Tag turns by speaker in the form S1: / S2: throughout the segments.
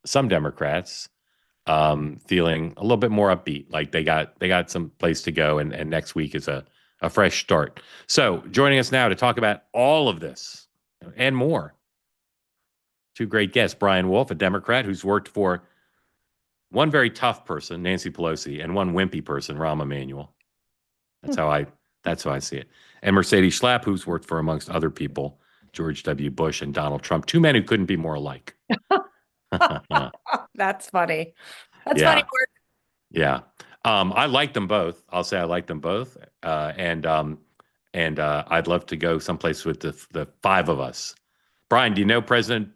S1: some Democrats feeling a little bit more upbeat, like they got some place to go, and next week is a fresh start. So joining us now to talk about all of this and more, two great guests: Brian Wolf, a Democrat who's worked for one very tough person, Nancy Pelosi, and one wimpy person, Rahm Emanuel. That's how I that's how I see it. And Mercedes Schlapp, who's worked for, amongst other people, George W. Bush and Donald Trump, two men who couldn't be more alike.
S2: That's funny. That's funny,
S1: Yeah,
S2: Mark.
S1: yeah. I like them both. I'll say I like them both. And I'd love to go someplace with the five of us. Brian, do you know President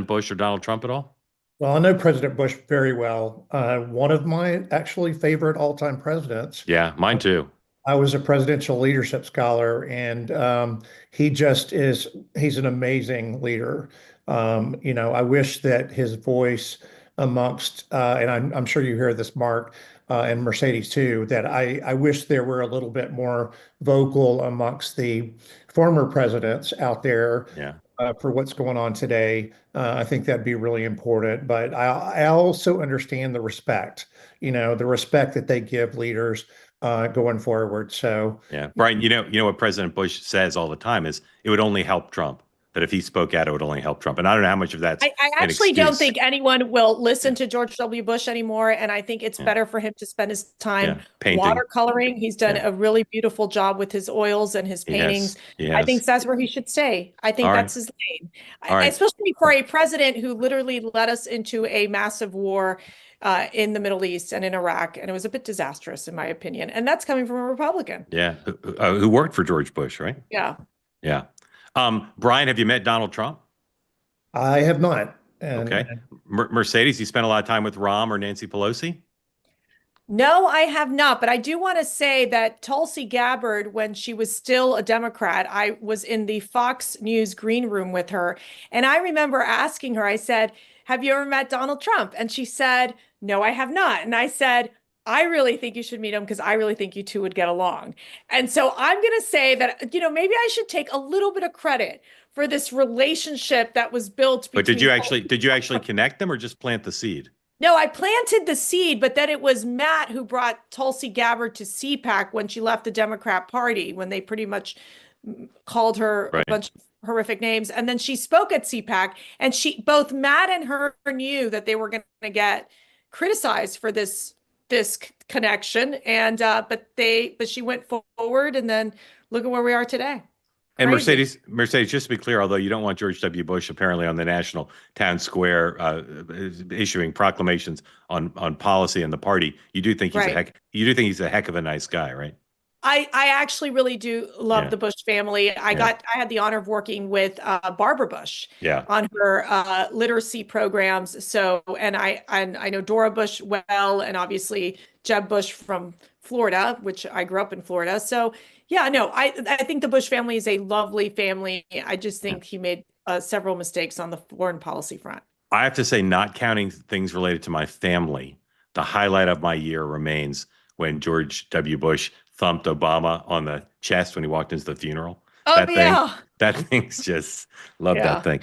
S1: Bush or Donald Trump at all?
S3: Well, I know President Bush very well. One of my actually favorite all-time presidents.
S1: Yeah, mine too.
S3: I was a presidential leadership scholar, and he's an amazing leader. I wish that his voice amongst, and I'm sure you hear this, Mark, and Mercedes too, that I wish there were a little bit more vocal amongst the former presidents out there
S1: Yeah.
S3: for what's going on today. I think that'd be really important. But I also understand the respect that they give leaders going forward. So,
S1: Yeah, Brian, you know what President Bush says all the time is it would only help Trump. That if he spoke out, it would only help Trump. And I don't know how much of that's
S2: I
S1: an
S2: actually don't
S1: excuse.
S2: think anyone will
S1: Yeah,
S2: listen to George W. Bush anymore. And I think it's
S1: yeah,
S2: better for him to spend his time
S1: yeah. Painting.
S2: watercoloring. He's done
S1: Yeah,
S2: a really beautiful job with his oils and his
S1: he has.
S2: paintings.
S1: He
S2: I think
S1: has.
S2: that's where he should stay. I
S1: All
S2: think
S1: right.
S2: that's his lane,
S1: All right.
S2: especially for a president who literally led us into a massive war in the Middle East and in Iraq. And it was a bit disastrous, in my opinion. And that's coming from a Republican.
S1: Yeah. Who worked for George Bush, right?
S2: Yeah.
S1: Yeah. Brian, have you met Donald Trump?
S3: I have not. And,
S1: Okay. Mercedes, you spent a lot of time with Rahm or Nancy Pelosi?
S2: No, I have not. But I do want to say that Tulsi Gabbard, when she was still a Democrat, I was in the Fox News green room with her. And I remember asking her, I said, "Have you ever met Donald Trump?" And she said, "No, I have not." And I said, "I really think you should meet him because I really think you two would get along." And so I'm going to say that, maybe I should take a little bit of credit for this relationship that was built
S1: But did
S2: between
S1: you actually connect them or just plant the seed?
S2: no, I planted the seed, but then it was Matt who brought Tulsi Gabbard to CPAC when she left the Democrat Party, when they pretty much called her a
S1: Right.
S2: bunch of horrific names. And then she spoke at CPAC, and both Matt and her knew that they were going to get criticized for this connection. And but she went forward, and then look at where we are today.
S1: And
S2: Crazy.
S1: Mercedes, just to be clear, although you don't want George W. Bush apparently on the national town square issuing proclamations on policy and the party, you do think
S2: Right.
S1: he's a heck of a nice guy, right?
S2: I actually really do love
S1: Yeah,
S2: the Bush family.
S1: yeah,
S2: I had the honor of working with Barbara Bush
S1: yeah.
S2: on her literacy programs. So and I know Dora Bush well, and obviously Jeb Bush from Florida, which I grew up in Florida. So yeah, no, I think the Bush family is a lovely family. I just
S1: Yeah.
S2: think he made several mistakes on the foreign policy front.
S1: I have to say, not counting things related to my family, the highlight of my year remains when George W. Bush thumped Obama on the chest when he walked into the funeral.
S2: Oh
S1: That thing,
S2: yeah,
S1: that thing's just love that
S2: yeah.
S1: thing.